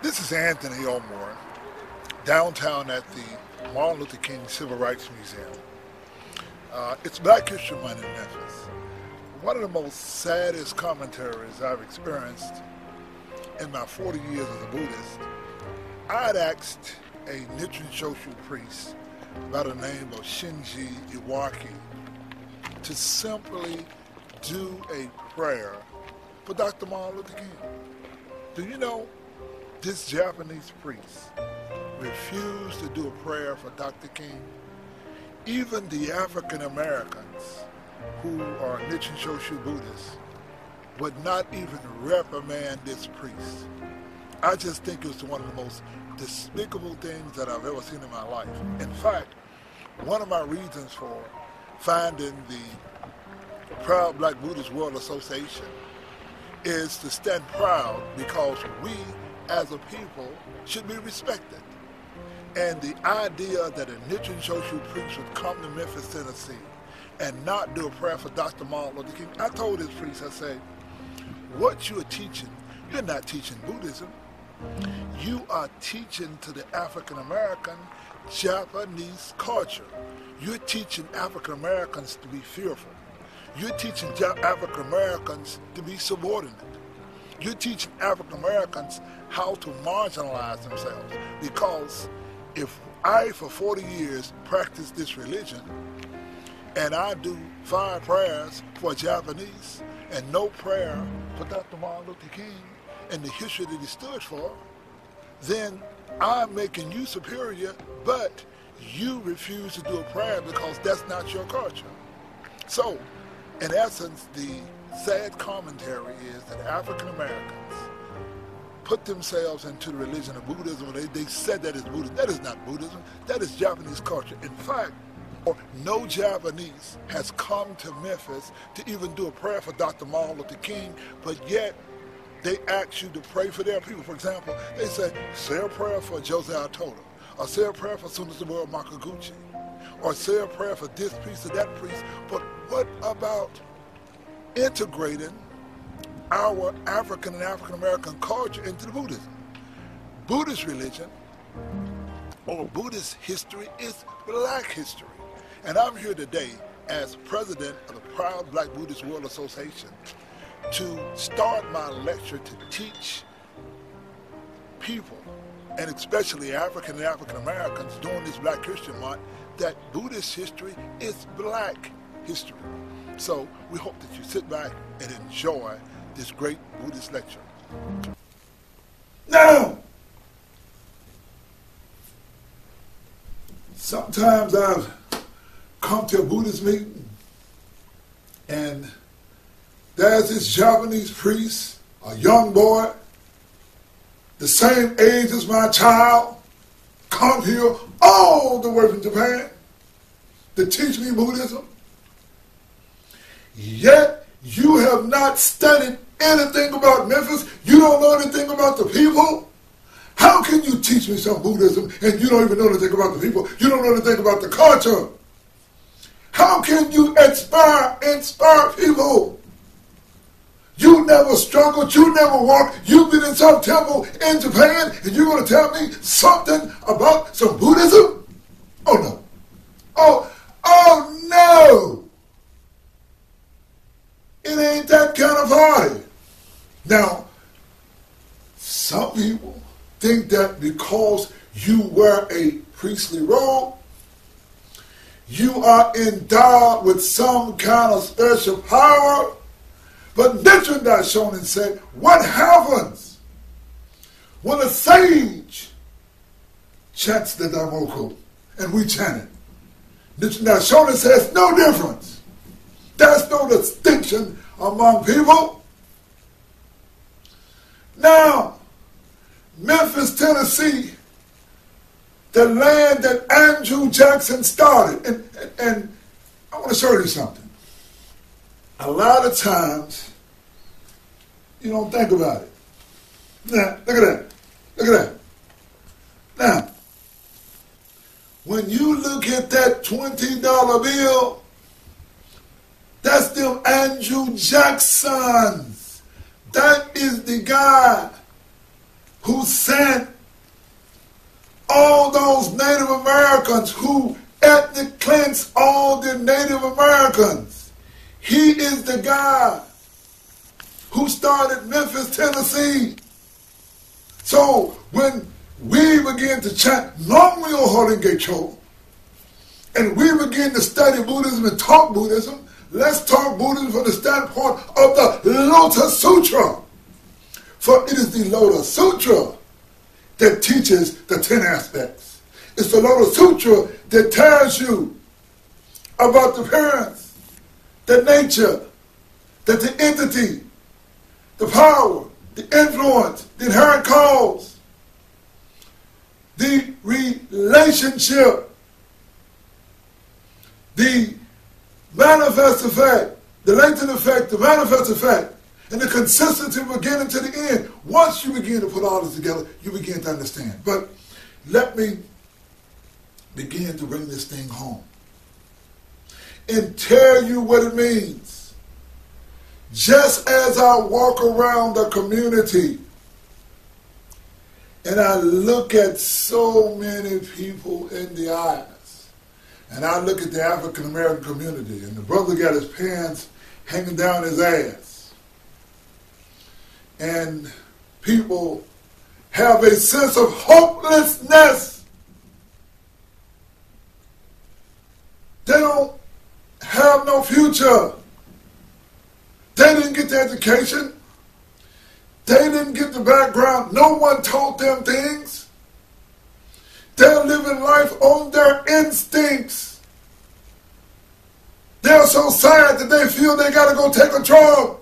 This is Anthony Elmore, downtown at the Martin Luther King Civil Rights Museum. It's Black History Month in Memphis. One of the most saddest commentaries I've experienced in my 40 years as a Buddhist, I'd asked a Nichiren Shoshu priest by the name of Shinji Iwaki to simply do a prayer for Dr. Martin Luther King. Do you know this Japanese priest refused to do a prayer for Dr. King? Even the African Americans who are Nichiren Shoshu Buddhists would not even reprimand this priest. I just think it was one of the most despicable things that I've ever seen in my life. In fact, one of my reasons for founding the Proud Black Buddhist World Association is to stand proud because we as a people should be respected. And the idea that a Nichiren Shoshu priest would come to Memphis, Tennessee and not do a prayer for Dr. Martin Luther King, I told this priest, I said, what you are teaching, you're not teaching Buddhism. You are teaching to the African American Japanese culture. You're teaching African Americans to be fearful. You're teaching African Americans to be subordinate. You're teaching African Americans how to marginalize themselves. Because if I, for 40 years, practice this religion, and I do 5 prayers for Japanese, and no prayer for Dr. Martin Luther King, and the history that he stood for, then I'm making you superior, but you refuse to do a prayer because that's not your culture. So, in essence, the sad commentary is that African Americans put themselves into the religion of Buddhism. They said that is Buddhism. That is not Buddhism. That is Japanese culture. In fact, no Japanese has come to Memphis to even do a prayer for Dr. Martin Luther King, but yet they ask you to pray for their people. For example, they say a prayer for Josiah Toda, or say a prayer for Sundasamura Makaguchi, or say a prayer for this priest or that priest. But what about integrating our African and African American culture into the Buddhism? Buddhist religion or Buddhist history is Black history. And I'm here today as president of the Proud Black Buddhist World Association to start my lecture to teach people, and especially African and African Americans during this Black History Month, that Buddhist history is Black history. So we hope that you sit back and enjoy this great Buddhist lecture. Now, sometimes I've come to a Buddhist meeting and there's this Japanese priest, a young boy, the same age as my child, come here all the way from Japan to teach me Buddhism. Yet you have not studied anything about Memphis. You don't know anything about the people. How can you teach me some Buddhism and you don't even know anything about the people? You don't know anything about the culture. How can you inspire people? You never struggled, you never walked, you've been in some temple in Japan, and you're going to tell me something about some Buddhism? Oh no. Oh no! It ain't that kind of party. Now, some people think that because you wear a priestly robe, you are endowed with some kind of special power. But Nichiren Daishonin said, what happens when a sage chants the Daimoku and we chant it? Nichiren Daishonin says no difference. There's no distinction among people. Now, Memphis, Tennessee, the land that Andrew Jackson started, and I want to show you something. A lot of times, you don't think about it. Now, look at that. Look at that. Now, when you look at that $20 bill, that's them Andrew Jacksons. That is the guy who sent all those Native Americans, who ethnic cleansed all the Native Americans. He is the guy who started Memphis, Tennessee. So when we begin to chant Nam Myoho Renge Kyo, and we begin to study Buddhism and talk Buddhism, let's talk Buddhism from the standpoint of the Lotus Sutra. For it is the Lotus Sutra that teaches the 10 aspects. It's the Lotus Sutra that tells you about the appearance, the nature, that the entity, the power, the influence, the inherent cause, the relationship, the manifest effect, the latent effect, the manifest effect, and the consistency of beginning to the end. Once you begin to put all this together, you begin to understand. But let me begin to bring this thing home and tell you what it means. Just as I walk around the community and I look at so many people in the eyes, and I look at the African American community, and the brother got his pants hanging down his ass, and people have a sense of hopelessness. They don't have no future. They didn't get the education. They didn't get the background. No one taught them things. They're living life on their instincts. They're so sad that they feel they got to go take a drug.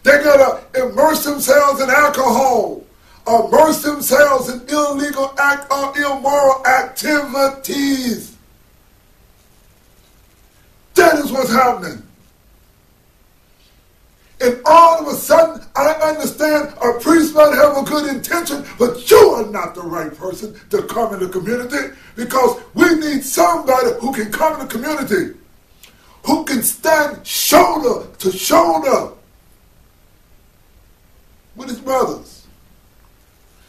They got to immerse themselves in alcohol, immerse themselves in illegal or immoral activities. That is what's happening. And all of a sudden, I understand a priest might have a good intention, but you are not the right person to come in the community, because we need somebody who can come in the community, who can stand shoulder to shoulder with his brothers.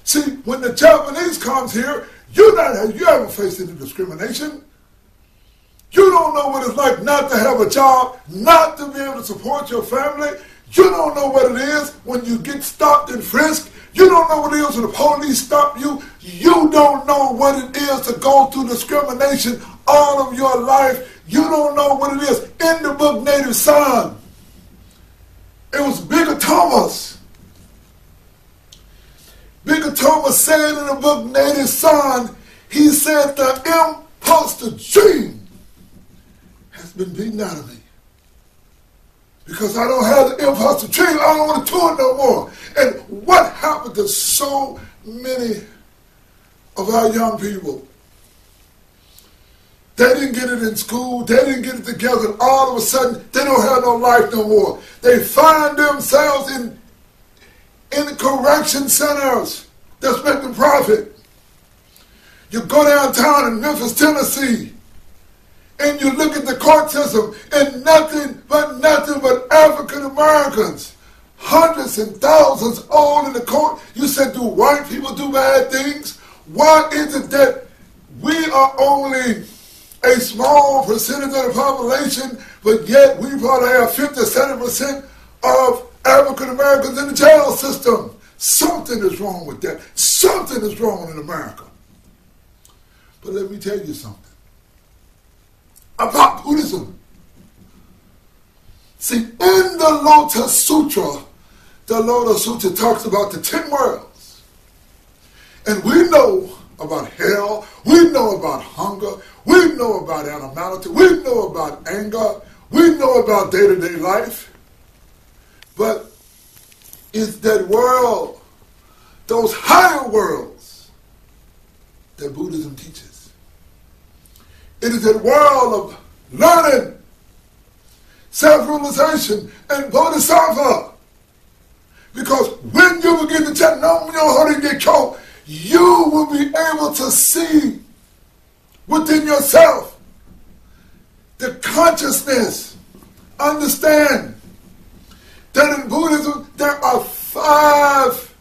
See, when the Japanese comes here, you haven't faced any discrimination. You don't know what it's like not to have a job, not to be able to support your family. You don't know what it is when you get stopped and frisked. You don't know what it is when the police stop you. You don't know what it is to go through discrimination all of your life. You don't know what it is. In the book Native Son, it was Bigger Thomas. Bigger Thomas said in the book Native Son, he said, the impulse to dream has been beaten out of me. Because I don't have the impulse to dream, I don't want to do it no more. And what happened to so many of our young people? They didn't get it in school, they didn't get it together, and all of a sudden, they don't have no life no more. They find themselves in correction centers that's making profit. You go downtown in Memphis, Tennessee, and you look at the court system, and nothing but African Americans, hundreds and thousands all in the court. You said, do white people do bad things? Why is it that we are only a small percentage of the population, but yet we probably have 50-70% of African Americans in the jail system? Something is wrong with that. Something is wrong in America. But let me tell you something about Buddhism. See, in the Lotus Sutra talks about the 10 worlds. And we know about hell, we know about hunger, we know about animality, we know about anger, we know about day-to-day life. But it's that world, those higher worlds, that Buddhism teaches. It is that world of learning, self-realization, and bodhisattva. Because when you begin to chant Nam Myoho Renge Kyo, you will be able to see within yourself the consciousness. Understand that in Buddhism there are 5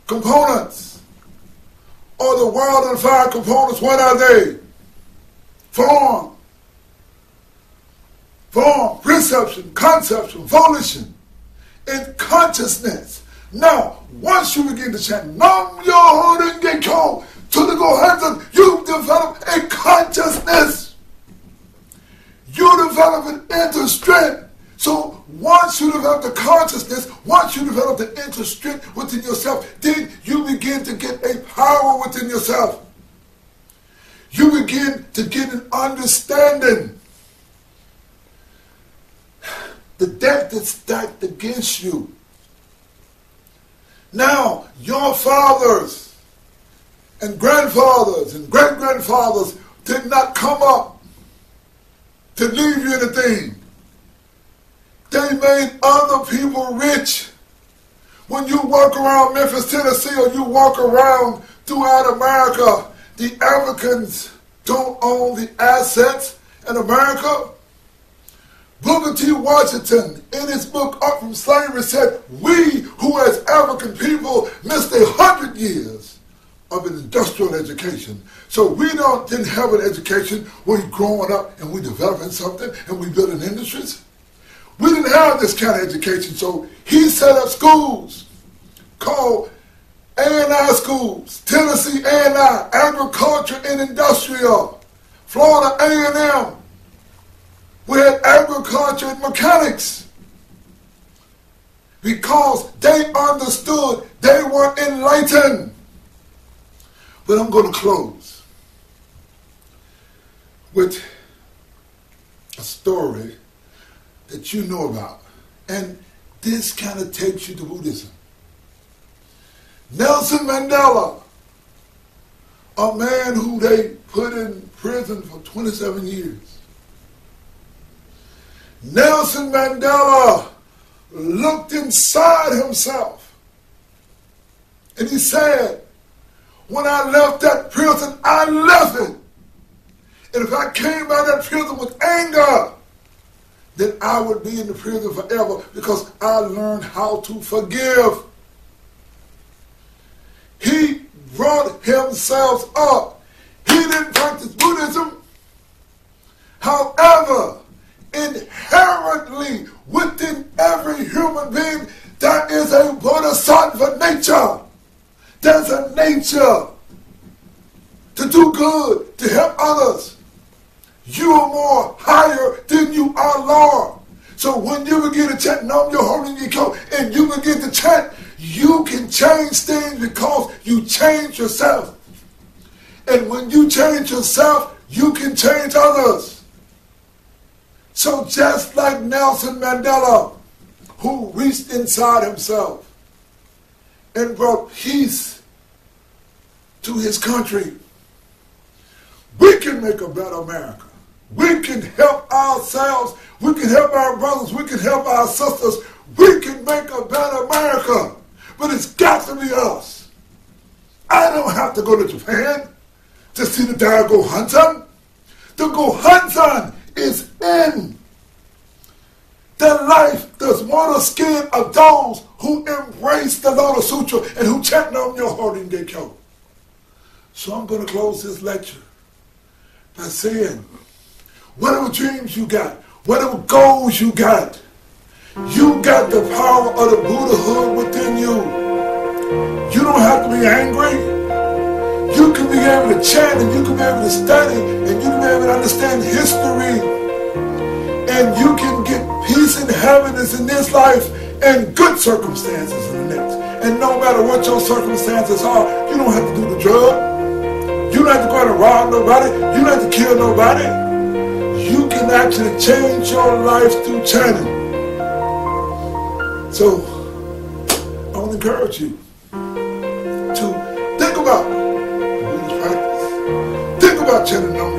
components, or the world and five components, what are they? Form, perception, conception, volition, and consciousness. Now, once you begin to chant Nam Myoho Renge Kyo to the Gohansan, you develop a consciousness. You develop an inner strength. So once you develop the consciousness, once you develop the inner strength within yourself, then you begin to get a power within yourself. You begin to get an understanding. The deck that's stacked against you. Now, your fathers and grandfathers and great-grandfathers did not come up to leave you anything. They made other people rich. When you walk around Memphis, Tennessee, or you walk around throughout America, the Africans don't own the assets in America. Booker T. Washington, in his book Up from Slavery, said, we who as African people missed 100 years of an industrial education. So we didn't have an education where we growing up and we developing something and we building industries. We didn't have this kind of education. So he set up schools called A&I schools, Tennessee A&I, agriculture and industrial, Florida A&M. We had agriculture and mechanics because they understood, they were enlightened. But I'm going to close with a story that you know about. And this kind of takes you to Buddhism. Nelson Mandela, a man who they put in prison for 27 years. Nelson Mandela looked inside himself and he said, when I left that prison, I left it. And if I came out of that prison with anger, then I would be in the prison forever because I learned how to forgive. He brought himself up. He didn't practice Buddhism. However, inherently within every human being, there is a bodhisattva nature. There's a nature to do good, to help others. You are more higher than you are lower. So when you begin to chant Nam Myoho Renge Kyo and you begin to chant, you can change things because you change yourself. And when you change yourself, you can change others. So just like Nelson Mandela, who reached inside himself and brought peace to his country, we can make a better America. We can help ourselves. We can help our brothers. We can help our sisters. We can make a better America. But it's got to be us. I don't have to go to Japan to see the Gohansan. The Gohansan is in the life, the mortal skin of those who embrace the Lotus Sutra and who chant Nam Myoho Renge Kyo. So I'm going to close this lecture by saying, whatever dreams you got, whatever goals you got the power of the Buddhahood within you. You don't have to be angry. You can be able to chant and you can be able to study and you can be able to understand history. And you can get peace and happiness in this life and good circumstances in the next. And no matter what your circumstances are, you don't have to do the drug. You don't have to go out and rob nobody. You don't have to kill nobody. You can actually change your life through chanting. So, I want to encourage you to think about Buddhist practice. Think about chanting Nam